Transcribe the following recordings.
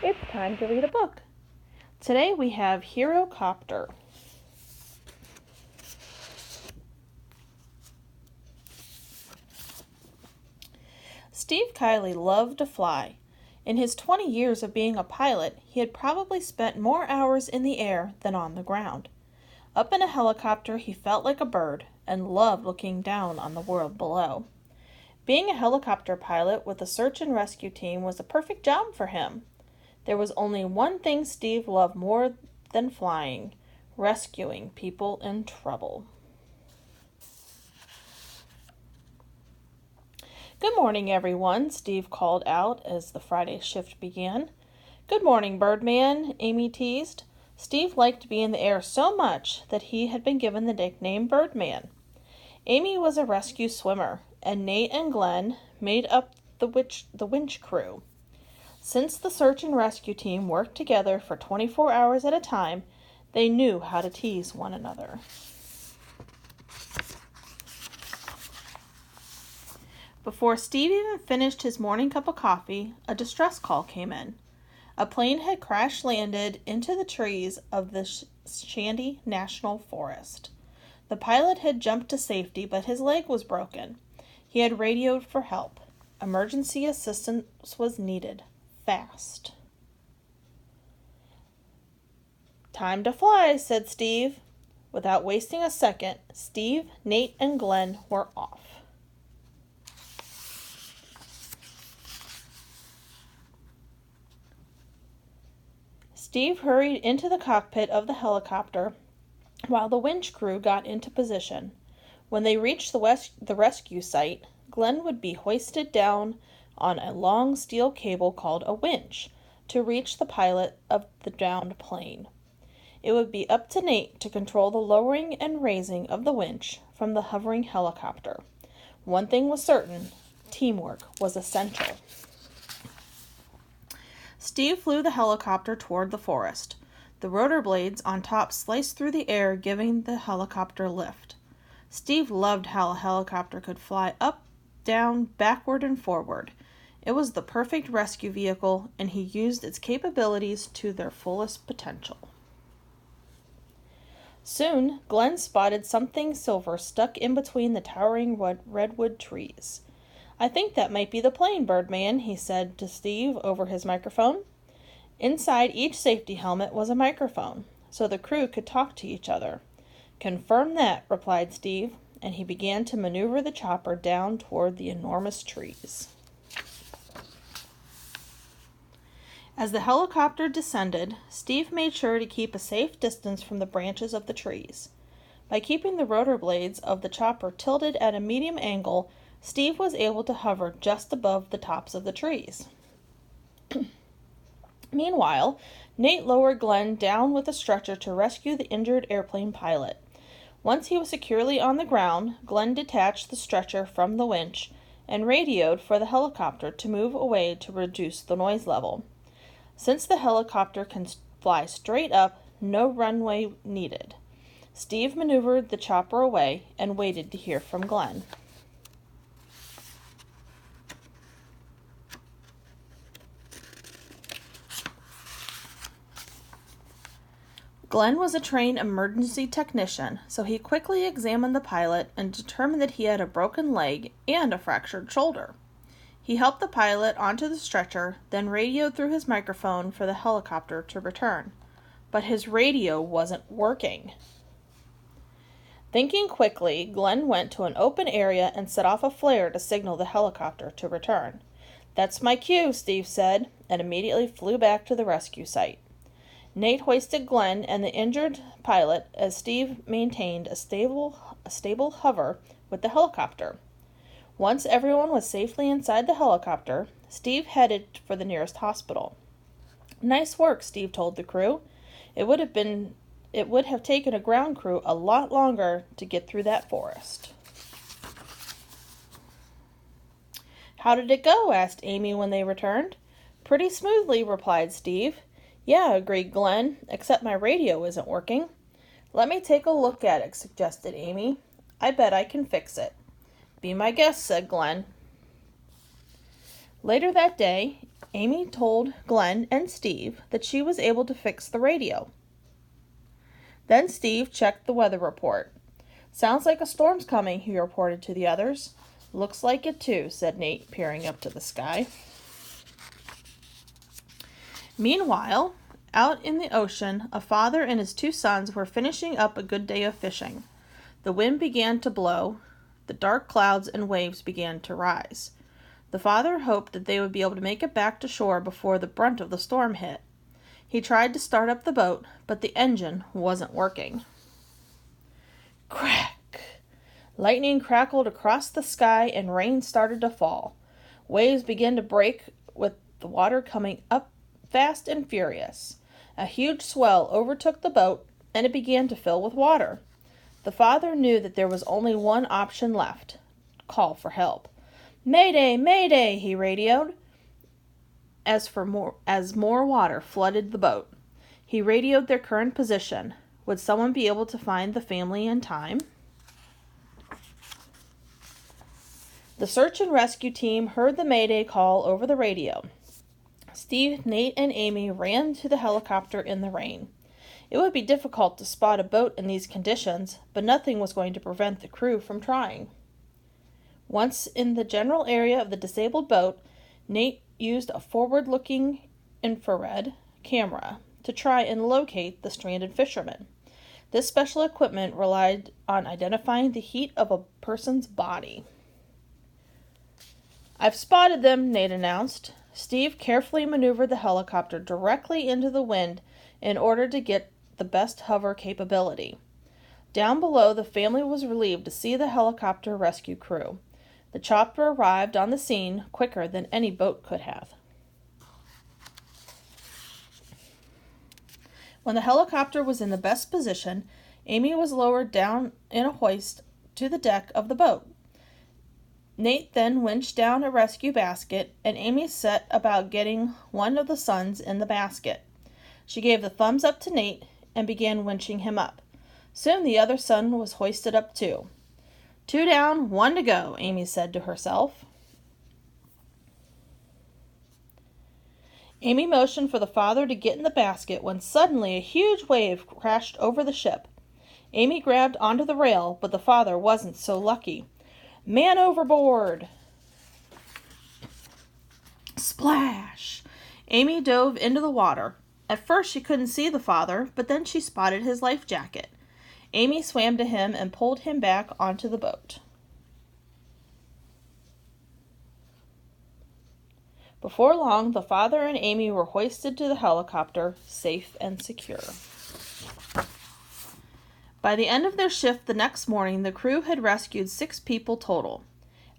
It's time to read a book. Today we have Hero Copter. Steve Kiley loved to fly. In his 20 years of being a pilot, he had probably spent more hours in the air than on the ground. Up in a helicopter, he felt like a bird and loved looking down on the world below. Being a helicopter pilot with a search and rescue team was a perfect job for him. There was only one thing Steve loved more than flying: rescuing people in trouble. "Good morning, everyone," Steve called out as the Friday shift began. "Good morning, Birdman," Amy teased. Steve liked being in the air so much that he had been given the nickname Birdman. Amy was a rescue swimmer, and Nate and Glenn made up the winch crew. Since the search and rescue team worked together for 24 hours at a time, they knew how to tease one another. Before Steve even finished his morning cup of coffee, a distress call came in. A plane had crash-landed into the trees of the Shandy National Forest. The pilot had jumped to safety, but his leg was broken. He had radioed for help. Emergency assistance was needed. Fast. "Time to fly," said Steve. Without wasting a second, Steve, Nate, and Glenn were off. Steve hurried into the cockpit of the helicopter while the winch crew got into position. When they reached the rescue site, Glenn would be hoisted down on a long steel cable called a winch to reach the pilot of the downed plane. It would be up to Nate to control the lowering and raising of the winch from the hovering helicopter. One thing was certain: teamwork was essential. Steve flew the helicopter toward the forest. The rotor blades on top sliced through the air, giving the helicopter lift. Steve loved how a helicopter could fly up, down, backward, and forward. It was the perfect rescue vehicle, and he used its capabilities to their fullest potential. Soon, Glenn spotted something silver stuck in between the towering redwood trees. "I think that might be the plane, Birdman," he said to Steve over his microphone. Inside each safety helmet was a microphone, so the crew could talk to each other. "Confirm that," replied Steve, and he began to maneuver the chopper down toward the enormous trees. As the helicopter descended, Steve made sure to keep a safe distance from the branches of the trees. By keeping the rotor blades of the chopper tilted at a medium angle, Steve was able to hover just above the tops of the trees. Meanwhile, Nate lowered Glenn down with a stretcher to rescue the injured airplane pilot. Once he was securely on the ground, Glenn detached the stretcher from the winch and radioed for the helicopter to move away to reduce the noise level. Since the helicopter can fly straight up, no runway needed. Steve maneuvered the chopper away and waited to hear from Glenn. Glenn was a trained emergency technician, so he quickly examined the pilot and determined that he had a broken leg and a fractured shoulder. He helped the pilot onto the stretcher, then radioed through his microphone for the helicopter to return. But his radio wasn't working. Thinking quickly, Glenn went to an open area and set off a flare to signal the helicopter to return. "That's my cue," Steve said, and immediately flew back to the rescue site. Nate hoisted Glenn and the injured pilot as Steve maintained a stable hover with the helicopter. Once everyone was safely inside the helicopter, Steve headed for the nearest hospital. "Nice work," Steve told the crew. It would have taken a ground crew a lot longer to get through that forest." "How did it go?" asked Amy when they returned. "Pretty smoothly," replied Steve. "Yeah," agreed Glenn, "except my radio isn't working." "Let me take a look at it," suggested Amy. "I bet I can fix it." "Be my guest," said Glenn. Later that day, Amy told Glenn and Steve that she was able to fix the radio. Then Steve checked the weather report. "Sounds like a storm's coming," he reported to the others. "Looks like it too," said Nate, peering up to the sky. Meanwhile, out in the ocean, a father and his two sons were finishing up a good day of fishing. The wind began to blow. The dark clouds and waves began to rise. The father hoped that they would be able to make it back to shore before the brunt of the storm hit. He tried to start up the boat, but the engine wasn't working. Crack! Lightning crackled across the sky and rain started to fall. Waves began to break with the water coming up fast and furious. A huge swell overtook the boat and it began to fill with water. The father knew that there was only one option left: call for help. "Mayday! Mayday!" he radioed. As more water flooded the boat, he radioed their current position. Would someone be able to find the family in time? The search and rescue team heard the Mayday call over the radio. Steve, Nate, and Amy ran to the helicopter in the rain. It would be difficult to spot a boat in these conditions, but nothing was going to prevent the crew from trying. Once in the general area of the disabled boat, Nate used a forward-looking infrared camera to try and locate the stranded fishermen. This special equipment relied on identifying the heat of a person's body. "I've spotted them," Nate announced. Steve carefully maneuvered the helicopter directly into the wind in order to get the best hover capability. Down below, the family was relieved to see the helicopter rescue crew. The chopper arrived on the scene quicker than any boat could have. When the helicopter was in the best position, Amy was lowered down in a hoist to the deck of the boat. Nate then winched down a rescue basket, and Amy set about getting one of the sons in the basket. She gave the thumbs up to Nate and began winching him up. Soon the other son was hoisted up too. "Two down, one to go," Amy said to herself. Amy motioned for the father to get in the basket when suddenly a huge wave crashed over the ship. Amy grabbed onto the rail, but the father wasn't so lucky. "Man overboard!" Splash! Amy dove into the water. At first she couldn't see the father, but then she spotted his life jacket. Amy swam to him and pulled him back onto the boat. Before long, the father and Amy were hoisted to the helicopter, safe and secure. By the end of their shift the next morning, the crew had rescued 6 people total.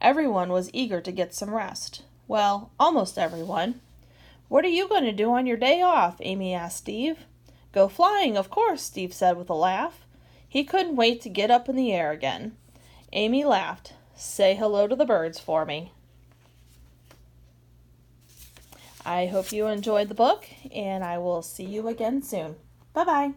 Everyone was eager to get some rest. Well, almost everyone. "What are you going to do on your day off?" Amy asked Steve. "Go flying, of course," Steve said with a laugh. He couldn't wait to get up in the air again. Amy laughed. "Say hello to the birds for me." I hope you enjoyed the book, and I will see you again soon. Bye-bye.